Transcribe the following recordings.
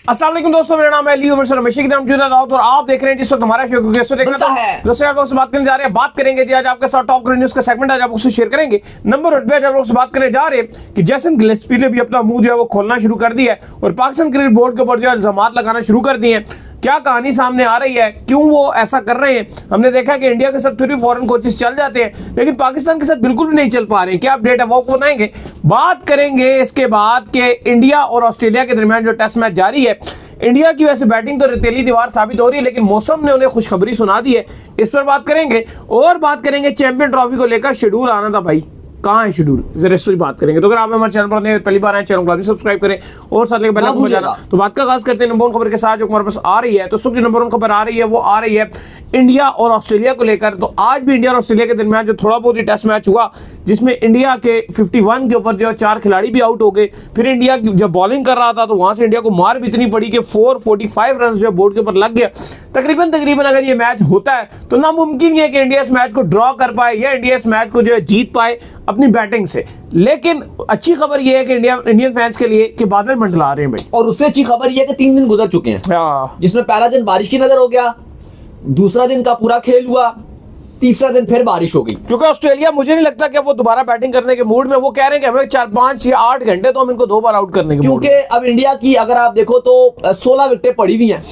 अस्सलाम वालेकुम दोस्तों, मेरा नाम है अली उमर सर रमेशी की नाम जुदा दाऊद और आप देख रहे हैं जिस वक्त हमारा शो कैसे देखना था है दोस्तों। आप लोग से बात करने जा रहे हैं, बात करेंगे जी आज आपके साथ टॉप न्यूज का सेगमेंट आज आप उससे शेयर करेंगे। नंबर 1 पे आज आप लोग से बात करने जा रहे हैं कि जेसन गिलेस्पी ने भी अपना मुंह जो है वो खोलना शुरू कर दिया है और पाकिस्तान क्रिकेट बोर्ड के ऊपर जो इल्जामात लगाना शुरू कर दिए हैं। क्या कहानी सामने आ रही है, क्यों वो ऐसा कर रहे हैं? हमने देखा कि इंडिया के साथ फिर भी फॉरेन कोचेस चल जाते हैं लेकिन पाकिस्तान के साथ बिल्कुल भी नहीं चल पा रहे हैं। क्या अपडेट है वो बनाएंगे, बात करेंगे इसके बाद कि इंडिया और ऑस्ट्रेलिया के दरमियान जो टेस्ट मैच जारी है, इंडिया की वैसे बैटिंग तो रेतीली दीवार साबित हो रही है लेकिन मौसम ने उन्हें खुशखबरी सुना दी है। इस पर बात करेंगे और बात करेंगे चैंपियन ट्रॉफी को लेकर शेड्यूल आना था भाई, कहाँ है शेड्यूल, जरा इस पर बात करेंगे। तो अगर आप हमारे चैनल पर पहली बार आए चैनल को सब्सक्राइब करें और साथ बेल आइकन बजाना। तो बात का आगाज करते हैं नंबर 1 खबर के साथ जो हमारे पास आ रही है। तो सुबह जो नंबर 1 खबर आ रही है वो आ रही है इंडिया और ऑस्ट्रेलिया को लेकर। तो आज भी इंडिया और ऑस्ट्रेलिया के दरमियान जो थोड़ा बहुत ही टेस्ट मैच हुआ जिसमें इंडिया के 51 के ऊपर जो 4 खिलाड़ी भी आउट हो गए। फिर इंडिया जब बॉलिंग कर रहा था तो वहां से इंडिया को मार भी इतनी पड़ी कि 445 रन जो बोर्ड के ऊपर लग गया। तकरीबन अगर ये मैच होता है तो नामुमकिन है कि इंडिया इस मैच को ड्रॉ कर पाए या इंडिया इस मैच को जो है जीत पाए अपनी बैटिंग से। लेकिन अच्छी खबर यह है कि इंडियन फैंस के लिए कि बादल मंडला रहे हैं भाई, और उससे अच्छी खबर यह है कि 3 दिन गुजर चुके हैं जिसमें पहला दिन बारिश की नजर हो गया, दूसरा दिन का पूरा खेल हुआ, तीसरा दिन फिर बारिश हो गई। क्योंकि ऑस्ट्रेलिया मुझे नहीं लगता कि वो दोबारा बैटिंग करने के मूड में, वो कह रहे हैं कि हमें 4, 5 या 8 घंटे तो हम इनको 2 बार आउट करने के, क्योंकि अब इंडिया की अगर आप देखो तो 16 विकेटें पड़ी हुई हैं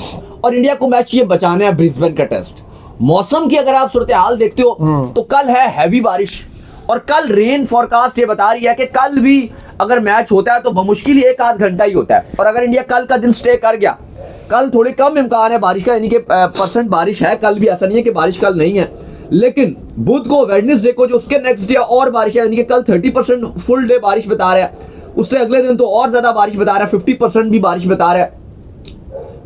और इंडिया को मैच ये बचाना है ब्रिस्बेन का टेस्ट। मौसम की अगर आप सूरत हाल देखते हो तो कल है हैवी बारिश और कल रेन फॉरकास्ट ये बता रही है कि कल भी अगर मैच होता है तो बमुश्किल 1-8 घंटा ही होता है। और अगर इंडिया कल का दिन स्टे कर गया, कल थोड़ी कम इम्कान है बारिश का, यानी कि % बारिश है कल भी, ऐसा नहीं है कि बारिश कल नहीं है। लेकिन बुध को वेडनेसडे को जो उसके नेक्स्ट डे और बारिश है, यानी कि कल 30% फुल डे बारिश बता रहा है, उससे अगले दिन तो और ज्यादा बारिश बता रहा है, 50% भी बारिश बता रहा है।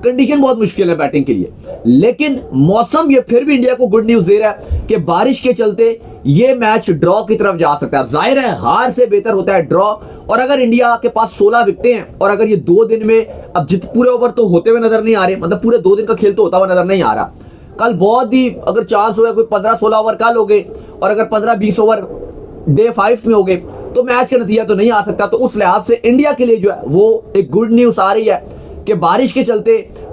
कंडीशन बहुत मुश्किल है बैटिंग के लिए, लेकिन मौसम ये फिर भी इंडिया को गुड न्यूज दे रहा है कि बारिश के चलते ये मैच ड्रॉ की तरफ जा सकता है। जाहिर है हार से बेहतर होता है ड्रॉ, और अगर इंडिया के पास 16 विकेटें हैं और अगर ये 2 दिन में अब पूरे ओवर तो होते हुए नजर नहीं आ रहे, मतलब पूरे 2 दिन का खेल तो होता हुआ नजर नहीं आ रहा। कल बहुत ही अगर चांस हो गया कोई 15-16 ओवर कल हो गए और अगर 15-20 ओवर डे 5 में हो गए तो मैच का नतीजा तो नहीं आ सकता। तो उस लिहाज से इंडिया के लिए जो है वो एक गुड न्यूज आ रही है कि बारिश के चलते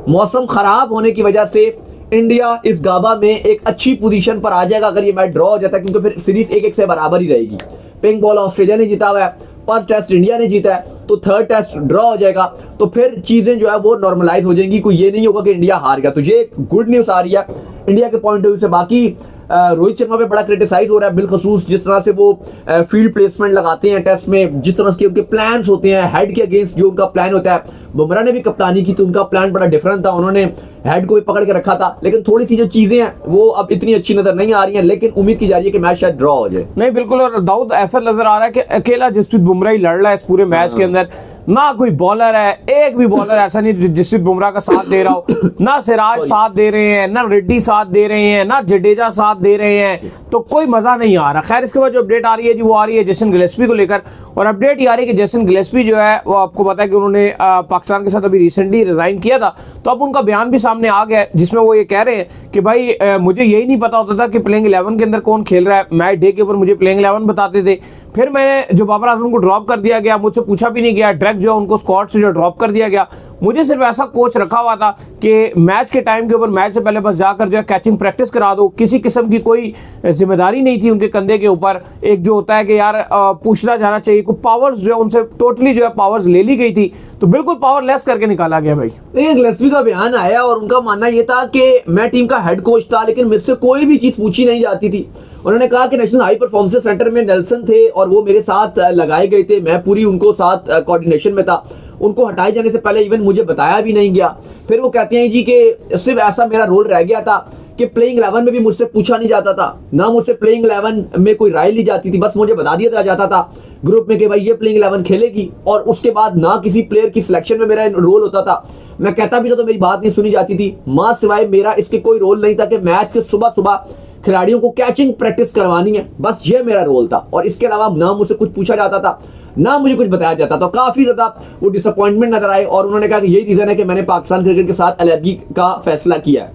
मौसम खराब होने की वजह से इंडिया इस गाबा में एक अच्छी पोजीशन पर आ जाएगा अगर ये मैच ड्रॉ हो जाता है, क्योंकि फिर सीरीज 1-1 से बराबर ही रहेगी। पिंक बॉल ऑस्ट्रेलिया ने जीता हुआ है, पर टेस्ट इंडिया ने जीता है, तो थर्ड टेस्ट ड्रॉ हो जाएगा तो फिर चीजें जो है वो नॉर्मलाइज हो जाएंगी। कोई ये नहीं होगा कि इंडिया हार गया। तो ये गुड न्यूज आ रही है इंडिया के पॉइंट ऑफ व्यू से। बाकी रोहित शर्मा पे बड़ा क्रिटिसाइज हो रहा है बिलखसूस, जिस तरह से वो फील्ड प्लेसमेंट लगाते हैं टेस्ट में, जिस तरह के उनके प्लान्स होते हैं हेड के अगेंस्ट जो उनका प्लान होता है। बुमराह ने भी कप्तानी की तो उनका प्लान बड़ा डिफरेंट था, उन्होंने हेड को भी पकड़ के रखा था, लेकिन थोड़ी सी जो चीजें हैं वो अब इतनी अच्छी नजर नहीं आ रही हैं। लेकिन उम्मीद की जा रही है कि मैच शायद ड्रॉ हो जाए। नहीं बिल्कुल, और दाऊद ऐसा नजर आ रहा है कि अकेला जसप्रीत बुमराह ही लड़ रहा है इस पूरे मैच के अंदर, ना कोई बॉलर है, एक भी बॉलर ऐसा नहीं जसप्रीत बुमराह का साथ दे रहा हो, ना सिराज साथ दे रहे हैं, ना रेड्डी साथ दे रहे हैं, ना जडेजा साथ दे रहे हैं, तो कोई मजा नहीं आ रहा। खैर इसके बाद जो अपडेट आ रही है जी वो आ रही है जेसन गिलेस्पी को लेकर, और अपडेट ये आ रही है कि जेसन गिलेस्पी जो है वो आपको पता है कि उन्होंने पाकिस्तान के साथ अभी रिसेंटली रिजाइन किया था, तो अब उनका बयान भी सामने आ गया है जिसमें वो ये कह रहे हैं कि भाई मुझे यही नहीं पता होता था कि प्लेइंग 11 के अंदर कौन खेल रहा है। मैच डे के ऊपर मुझे प्लेइंग 11 बताते थे, फिर मैंने जो बाबर आजम को ड्रॉप कर दिया गया, मुझसे पूछा भी नहीं गया, डायरेक्ट जो उनको स्क्वाड से जो ड्रॉप कर दिया गया। मुझे सिर्फ ऐसा कोच रखा हुआ था कि मैच के टाइम के ऊपर मैच से पहले बस जाकर जो है कैचिंग प्रैक्टिस करा दो, किसी किस्म की कोई जिम्मेदारी नहीं थी उनके कंधे के ऊपर। एक जो होता है कि यार पूछना जाना चाहिए, कुछ पावर्स जो है उनसे टोटली जो है पावर्स ले ली गई थी, तो बिल्कुल पावरलेस करके निकाला गया भाई। एक गिलेस्पी का बयान आया और उनका मानना यह था कि मैं टीम का हेड कोच था लेकिन मुझसे कोई भी चीज पूछी नहीं जाती थी। उन्होंने कहा कि नेशनल हाई परफॉर्मेंस सेंटर में नेल्सन थे और वो मेरे साथ लगाए गए थे, मैं पूरी उनको साथ कोऑर्डिनेशन में था, उनको हटाए जाने से पहले इवन मुझे बताया भी नहीं गया। फिर वो कहते हैं जी कि सिर्फ ऐसा मेरा रोल रह गया था कि प्लेइंग 11 में भी मुझसे पूछा नहीं जाता था, ना मुझसे प्लेइंग 11 में कोई राय ली जाती थी, बस मुझे बता दिया जाता था ग्रुप में कि भाई ये प्लेइंग 11 खेलेगी, और उसके बाद ना किसी प्लेयर की सिलेक्शन में मेरा रोल होता था। मैं कहता भी था तो मेरी बात नहीं सुनी जाती थी, मां सिवाय मेरा इसके कोई रोल नहीं था कि मैच के सुबह सुबह खिलाड़ियों को कैचिंग प्रैक्टिस करवानी है, बस ये मेरा रोल था। और इसके अलावा ना मुझसे कुछ पूछा जाता था, ना मुझे कुछ बताया जाता। तो काफी ज्यादा वो डिसअपॉइंटमेंट नजर आए और उन्होंने कहा कि यही रीजन है कि मैंने पाकिस्तान क्रिकेट के साथ अलहदगी का फैसला किया है।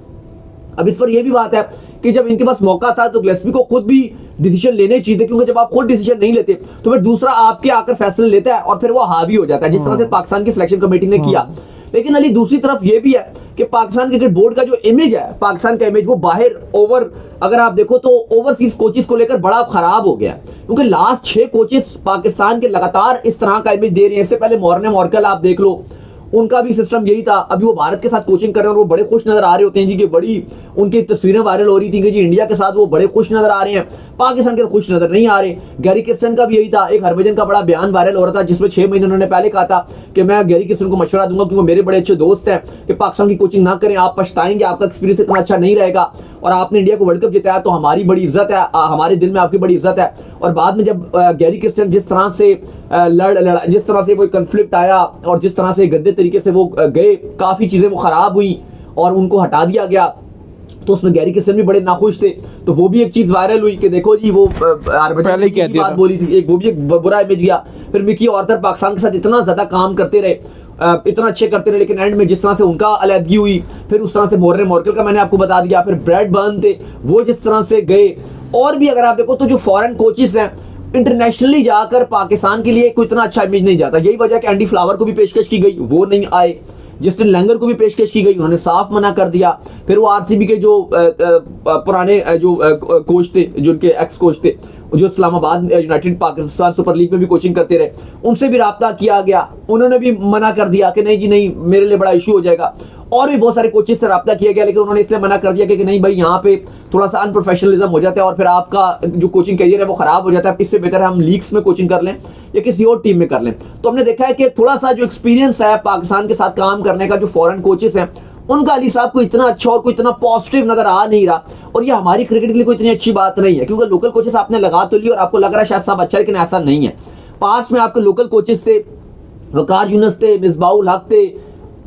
अब इस पर यह भी बात है कि जब इनके पास मौका था तो गिलेस्पी को खुद भी डिसीजन लेने चाहिए, क्योंकि जब आप खुद डिसीजन नहीं लेते तो फिर दूसरा आपके आकर फैसले लेता है और फिर वो हावी हो जाता है, जिस तरह से पाकिस्तान की सिलेक्शन कमेटी ने किया। लेकिन अली दूसरी तरफ ये भी है कि पाकिस्तान क्रिकेट बोर्ड का जो इमेज है, पाकिस्तान का इमेज, वो बाहर ओवर अगर आप देखो तो ओवरसीज कोचेस को लेकर बड़ा खराब हो गया, क्योंकि लास्ट 6 कोचेस पाकिस्तान के लगातार इस तरह का इमेज दे रहे हैं। इससे पहले मॉर्कल आप देख लो, उनका भी सिस्टम यही था। अभी वो भारत के साथ कोचिंग कर रहे हैं और वो बड़े खुश नजर आ रहे होते हैं जी, कि बड़ी उनकी तस्वीरें वायरल हो रही थी कि जी इंडिया के साथ वो बड़े खुश नजर आ रहे हैं, पाकिस्तान के खुश नजर नहीं आ रहे। गैरी किर्स्टन का भी यही था। एक हरभजन का बड़ा बयान वायरल हो रहा था जिसमें 6 महीने उन्होंने पहले कहा था कि मैं गैरी किर्स्टन को मशवरा दूंगा कि वो मेरे बड़े अच्छे दोस्त हैं, कि पाकिस्तान की कोचिंग ना करें, आप पछताएंगे, आपका एक्सपीरियंस इतना अच्छा नहीं रहेगा, और आपने इंडिया को वर्ल्ड कप जिताया तो हमारी बड़ी इज्जत है, हमारे दिल में आपकी बड़ी इज्जत है। और बाद में जब गैरी किर्स्टन जिस तरह से जिस तरह से कोई कंफ्लिक्ट आया और जिस तरह से गंदे तरीके से वो गए, काफी चीजें वो खराब हुई और उनको हटा दिया गया, तो उसमें गैरी किर्स्टन भी बड़े नाखुश थे। तो वो भी एक चीज वायरल हुई कि देखो जी वो पहले ही कह दिया बात बोली थी, एक वो भी एक बुरा इमेज गया। फिर मिकी ऑर्थर पाकिस्तान के साथ इतना ज्यादा काम करते रहे, इतना अच्छे करते रहे, लेकिन एंड में जिस तरह से उनका अलहदगी हुई, फिर उस तरह से मॉर्कल का मैंने आपको बता दिया, फिर ब्रैड बर्न थे वो जिस तरह से गए। और भी अगर आप देखो तो जो फॉरेन कोचेस हैं इंटरनेशनली जाकर पाकिस्तान के लिए कोई इतना अच्छा इमेज नहीं जाता। यही वजह कि एंडी फ्लावर को भी पेशकश की गई, वो नहीं आए। जस्टिन लैंगर को भी पेशकश की गई, उन्होंने साफ मना कर दिया। फिर वो आरसीबी के जो पुराने जो कोच थे, जो उनके एक्स कोच थे, जो Islamabad United Pakistan super league में भी कोचिंग करते रहे, उनसे भी राब्ता किया गया, उन्होंने भी मना कर दिया कि नहीं जी नहीं, मेरे लिए बड़ा इशू हो जाएगा। और भी बहुत सारे कोचेस से राब्ता किया गया, लेकिन उन्होंने इसलिए मना कर दिया कि नहीं भाई यहाँ पे थोड़ा सा अनप्रोफेशनलिज्म हो जाता है और फिर आपका जो कोचिंग करियर है वो खराब हो जाता है। इससे बेहतर है हम लीग्स में कोचिंग कर लें या किसी और टीम में कर लें। तो हमने देखा है कि थोड़ा सा जो एक्सपीरियंस है पाकिस्तान के साथ काम करने का, जो फॉरेन कोचेस हैं उनका अली साहब को इतना अच्छा और कोई इतना पॉजिटिव नजर आ नहीं रहा। और ये हमारी क्रिकेट के लिए कोई इतनी अच्छी बात नहीं है, क्योंकि लोकल कोचेस आपने लगा तो ली और आपको लग रहा है शायद साहब अच्छा, लेकिन ऐसा नहीं है। पास में आपके लोकल कोचेस थे, वकार यूनुस थे, मिसबाउल हक थे,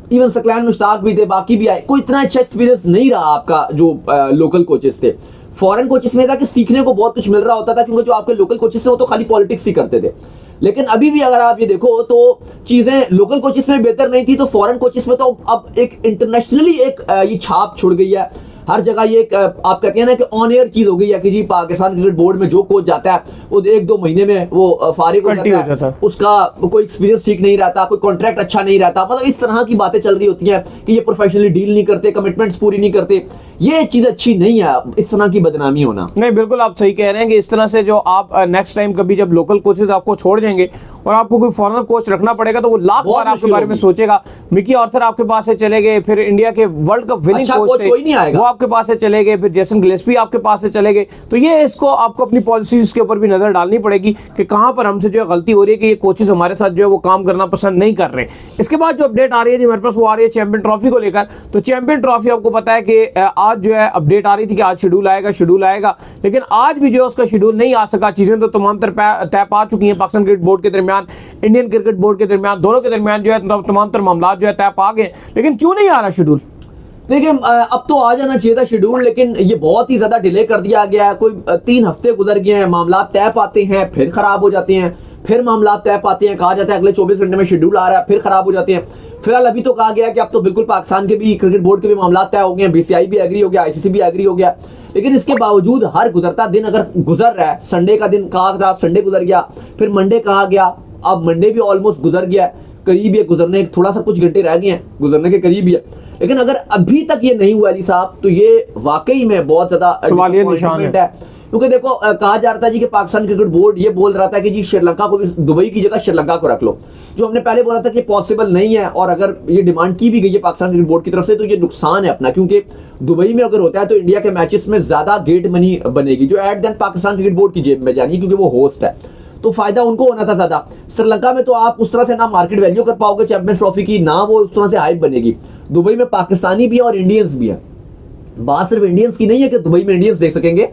इवन सकलैन मुश्ताक भी थे, बाकी भी आए। कोई इतना अच्छा एक्सपीरियंस नहीं रहा आपका जो लोकल कोचेस थे। फॉरेन कोचेस में था कि सीखने को बहुत कुछ मिल रहा होता था, क्योंकि जो आपके लोकल कोचेस थे वो तो खाली पॉलिटिक्स ही करते थे। लेकिन अभी भी अगर आप ये देखो तो चीजें लोकल कोचेस में बेहतर नहीं थी, तो फॉरेन कोचेस में तो अब एक इंटरनेशनली एक ये छाप छोड़ गई है। हर जगह ये आप कहते हैं ना कि ऑन एयर चीज हो गई है कि जी पाकिस्तान क्रिकेट बोर्ड में जो कोच जाता है वो 1-2 महीने में वो फारिग हो जाता है, उसका कोई एक्सपीरियंस ठीक नहीं रहता, कोई कॉन्ट्रैक्ट अच्छा नहीं रहता। मतलब इस तरह की बातें चल रही होती हैं कि ये प्रोफेशनली डील नहीं करते, कमिटमेंट्स पूरी नहीं करते। ये चीज अच्छी नहीं है, इस तरह की बदनामी होना। नहीं, बिल्कुल आप सही कह रहे हैं कि इस तरह से जो आप नेक्स्ट टाइम कभी जब लोकल कोचेस आपको छोड़ देंगे और आपको कोई फॉरेनर कोच रखना पड़ेगा तो वो लाख बार आपके बारे में सोचेगा। मिकी ऑर्थर आपके पास से चले गए, फिर इंडिया के वर्ल्ड कप विनिंग कोच थे वो आपके पास से चले गए, फिर जेसन गिलेस्पी आपके पास से चले गए। तो ये इसको आपको अपनी पॉलिसीज के ऊपर भी नजर डालनी पड़ेगी कि कहां पर हमसे जो है गलती हो रही है कि ये कोचेस हमारे साथ जो है वो काम करना पसंद नहीं कर रहे। इसके बाद जो अपडेट आ रही है जी मेरे पास वो आ रही है चैंपियन ट्रॉफी को लेकर। तो चैंपियन ट्रॉफी आपको पता है कि आज जो है अपडेट आ रही थी कि आज शेड्यूल आएगा, लेकिन आज भी जो है उसका शेड्यूल नहीं आ सका। चीजें तो तमाम तय पा चुकी हैं पाकिस्तान क्रिकेट बोर्ड के दरमियान, इंडियन क्रिकेट बोर्ड के दरमियान, दोनों के दरमियान जो है तमाम तर मामला जो है तय पा गए। लेकिन क्यों नहीं आ रहा शेड्यूल? देखिए अब तो आ जाना चाहिए था शेड्यूल, लेकिन ये बहुत ही ज्यादा डिले कर दिया गया है। कोई 3 हफ्ते गुजर गए हैं, मामला तय पाते हैं फिर खराब हो जाते हैं, फिर मामला तय पाते हैं, कहा जाता है अगले 24 घंटे में शेड्यूल आ रहा है, फिर खराब हो जाते हैं। फिलहाल अभी तो कहा गया कि अब तो बिल्कुल पाकिस्तान के भी क्रिकेट बोर्ड के भी मामला तय हो गए हैं, बीसीआई भी एग्री हो गया, आईसीसी भी एग्री हो गया। लेकिन इसके बावजूद हर गुजरता दिन अगर गुजर रहा है, संडे का दिन कहा था, संडे गुजर गया, फिर मंडे कहा गया, अब मंडे भी ऑलमोस्ट गुजर गया, करीब है गुजरने, थोड़ा सा कुछ घंटे रह गए हैं, गुजरने के करीब ही है। लेकिन अगर अभी तक ये नहीं हुआ अली साहब तो ये वाकई में बहुत ज्यादा सवालिया निशान है। क्योंकि देखो कहा जा रहा था जी कि पाकिस्तान क्रिकेट बोर्ड ये बोल रहा था कि जी श्रीलंका को भी, दुबई की जगह श्रीलंका को रख लो, जो हमने पहले बोला था कि पॉसिबल नहीं है। और अगर ये डिमांड की भी गई है पाकिस्तान क्रिकेट बोर्ड की तरफ से तो ये नुकसान है अपना, क्योंकि दुबई में अगर होता है तो इंडिया के मैचेस में ज्यादा गेट मनी बनेगी जो at then Pakistan cricket board की जेब में जानी, क्योंकि वो होस्ट है, तो फायदा उनको होना था ज्यादा। श्रीलंका में तो आप उस तरह से ना मार्केट वैल्यू कर पाओगे चैंपियंस ट्रॉफी की, ना वो उस तरह से हाइप बनेगी। दुबई में पाकिस्तानी भी है और इंडियंस भी है, बात सिर्फ इंडियंस की नहीं है कि दुबई में इंडियंस देख सकेंगे,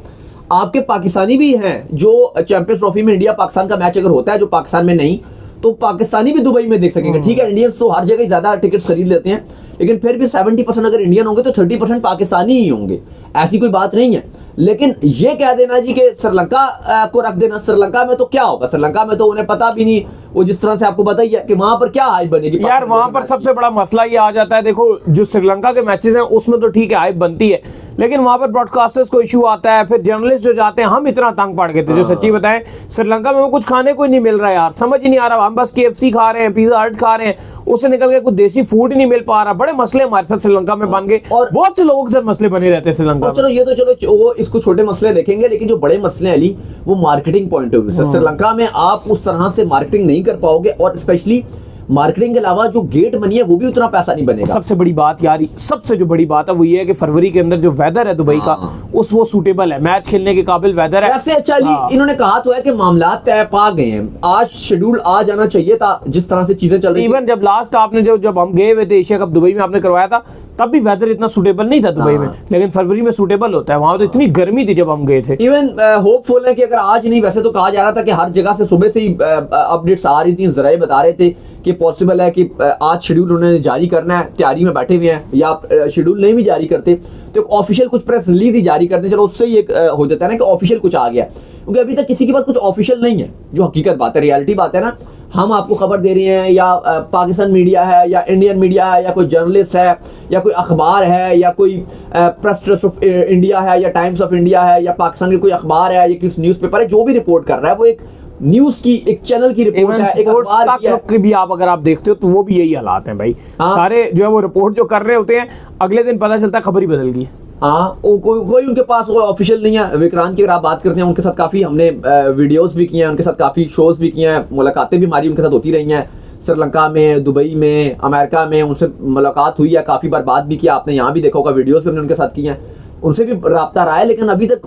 आपके पाकिस्तानी भी हैं जो चैंपियंस ट्रॉफी में इंडिया पाकिस्तान का मैच अगर होता है जो पाकिस्तान में नहीं, तो पाकिस्तानी भी दुबई में देख सकेंगे। ठीक है, इंडियंस तो हर जगह ज्यादा टिकट खरीद लेते हैं, लेकिन फिर भी 70% अगर इंडियन होंगे तो 30% पाकिस्तानी ही होंगे, ऐसी कोई बात नहीं है। लेकिन ये कह देना जी कि श्रीलंका को रख देना, श्रीलंका में तो क्या होगा, श्रीलंका में तो उन्हें पता भी नहीं, वो जिस तरह से आपको पता ही है कि वहां पर क्या हाइप बनेगी। यार वहां पर सबसे बड़ा मसला ये आ जाता है, देखो जो श्रीलंका के मैचेस हैं उसमें तो ठीक है हाइप बनती है, लेकिन वहां पर ब्रॉडकास्टर्स को इशू आता है, फिर जर्नलिस्ट जो जाते हैं, हम इतना तंग पड़ गए थे जो सच्ची बताएं श्रीलंका में कुछ खाने को ही नहीं मिल रहा यार, समझ ही नहीं आ रहा, हम बस KFC खा रहे हैं, पिज्जा हट खा रहे हैं, उससे निकल के कुछ देसी फूड ही नहीं मिल पा रहा। बड़े मसले हमारे साथ श्रीलंका में बन गए और बहुत से लोगों के साथ मसले बने रहते हैं श्रीलंका में। चलो ये तो चलो वो इसको छोटे मसले देखेंगे, लेकिन जो बड़े मसले हैं अली वो मार्केटिंग पॉइंट ऑफ व्यू से, श्रीलंका में आप उस तरह से मार्केटिंग नहीं कर पाओगे, और स्पेशली मार्केटिंग के अलावा जो गेट मनी है वो भी उतना पैसा नहीं बनेगा। सबसे बड़ी बात यार, सबसे जो बड़ी बात है वो ये है कि फरवरी के अंदर जो वेदर है दुबई का वो सूटेबल है, मैच खेलने के काबिल वेदर है। वैसे अच्छा जी इन्होंने कहा तो है कि मामला तय पा गए हैं, आज शेड्यूल आ जाना चाहिए था जिस तरह से चीजें चल रही। इवन जब लास्ट आपने जब हम गए हुए थे एशिया कप दुबई में आपने करवाया था, तब भी वेदर इतना सूटेबल नहीं था दुबई में, लेकिन फरवरी में सूटेबल होता है, वहां तो इतनी गर्मी थी जब हम गए थे। इवन होपफुल है कि अगर आज नहीं, वैसे तो कहा जा रहा था कि हर जगह से सुबह से ही अपडेट्स आ रही थी, जराए बता रहे थे कि पॉसिबल है कि आज शेड्यूल उन्होंने जारी करना है, तैयारी में बैठे हुए हैं, या शेड्यूल नहीं भी जारी करते तो एक ऑफिशियल कुछ प्रेस रिलीज ही जारी करते, चलो उससे ही एक हो जाता है ना कि ऑफिशियल कुछ आ गया, क्योंकि अभी तक किसी के पास कुछ ऑफिशियल नहीं है। जो हकीकत बात है, रियलिटी बात है ना, हम आपको खबर दे रहे हैं, या पाकिस्तान मीडिया है, या इंडियन मीडिया है, या कोई जर्नलिस्ट है, या कोई अखबार है, या कोई प्रेस ट्रस्ट ऑफ इंडिया है, या टाइम्स ऑफ इंडिया है, या पाकिस्तान के कोई अखबार है, या किसी न्यूज़पेपर है, जो भी रिपोर्ट कर रहा है वो एक न्यूज की, एक चैनल की रिपोर्ट है, एक अखबार की भी आप अगर आप देखते हो तो वो भी यही हालात हैं भाई। सारे जो है वो रिपोर्ट जो कर रहे होते हैं, अगले दिन पता चलता है खबर ही बदल गई। हाँ, कोई उनके पास वो ऑफिशियल नहीं है। विक्रांत की अगर आप बात करते हैं, उनके साथ काफी हमने वीडियोस भी किए हैं, उनके साथ काफी शोज भी किए हैं, मुलाकातें भी हमारी उनके साथ होती रही हैं, श्रीलंका में, दुबई में, अमेरिका में उनसे मुलाकात हुई है, काफी बार बात भी किया, आपने यहाँ भी देखा होगा, वीडियोस भी हमने उनके साथ किए हैं, उनसे भी राब्ता रहा है, लेकिन अभी तक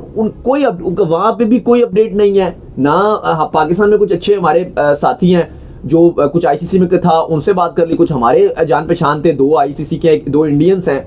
कोई वहां पे भी कोई अपडेट नहीं है ना। पाकिस्तान में कुछ अच्छे हमारे साथी हैं जो कुछ ICC में था, उनसे बात कर ली, कुछ हमारे जान पहचान थे, 2 ICC के 2 इंडियंस हैं,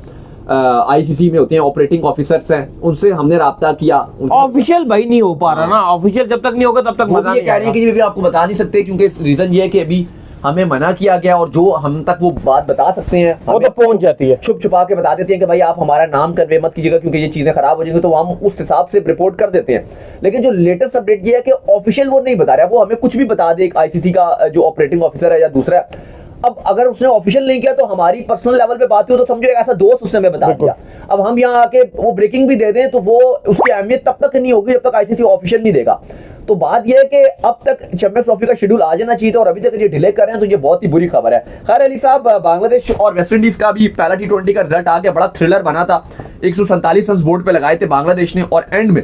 ICC में होते हैं, ऑपरेटिंग ऑफिसर्स हैं, उनसे हमने राब्ता किया। ऑफिशियल भाई नहीं हो पा रहा ना, ऑफिशियल जब तक नहीं होगा तब तक मजा नहीं। ये कह रहे हैं कि भी आपको बता नहीं सकते, क्योंकि रीजन ये है कि अभी हमें मना किया गया, और जो हम तक वो बात बता सकते हैं वो तो पहुंच जाती है, छुप छुपा के बता देते हैं कि भाई आप हमारा नाम कन्वे मत कीजिएगा क्योंकि ये चीजें खराब हो जाएंगी, तो हम उस हिसाब से रिपोर्ट कर देते हैं। लेकिन जो लेटेस्ट अपडेट ये है कि ऑफिशियल वो नहीं बता रहा, वो हमें कुछ भी बता दे, एक ICC का जो ऑपरेटिंग ऑफिसर है या दूसरा है। अब अगर उसने ऑफिशियल नहीं किया तो हमारी पर्सनल लेवल पे बात हुई तो समझो ऐसा दोस्त उसने हमें बता दिया। अब हम यहाँ आके वो ब्रेकिंग भी दे दें तो वो उसकी अहमियत तब तक नहीं होगी जब तक ICC ऑफिशियल नहीं देगा। तो बात यह है कि अब तक चैंपियंस ट्रॉफी का शेड्यूल आ जाना चाहिए था, और अभी तक ये डिले कर रहे हैं, तो ये बहुत ही बुरी खबर है। खैर अली साहब, बांग्लादेश और वेस्ट इंडीज का भी पहला T20 का रिजल्ट आ गया, बड़ा थ्रिलर बना था। 147 रन बोर्ड पे लगाए थे बांग्लादेश ने, और एंड में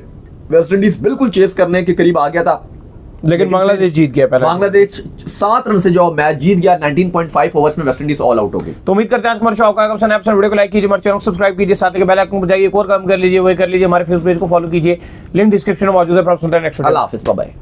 वेस्ट इंडीज बिल्कुल चेस करने के करीब आ गया था, लेकिन बांग्लादेश जीत गया। पहले बांग्लादेश 7 रन से जो मैच जीत गया, 19.5 ओवर्स में वेस्ट इंडीज ऑल आउट हो गई। तो उम्मीद करते हैं हमारे शो का वीडियो को लाइक कीजिए, हमारे चैनल को सब्सक्राइब कीजिए, साथ ही बेल आइकन को बजाइए, एक और काम कर लीजिए, वही कर लीजिए, हमारे फेसबुक पेज को फॉलो कीजिए, लिंक डिस्क्रिप्शन में मौजूद है। नेक्स्ट, अल्लाह हाफिज़, बाय बाय।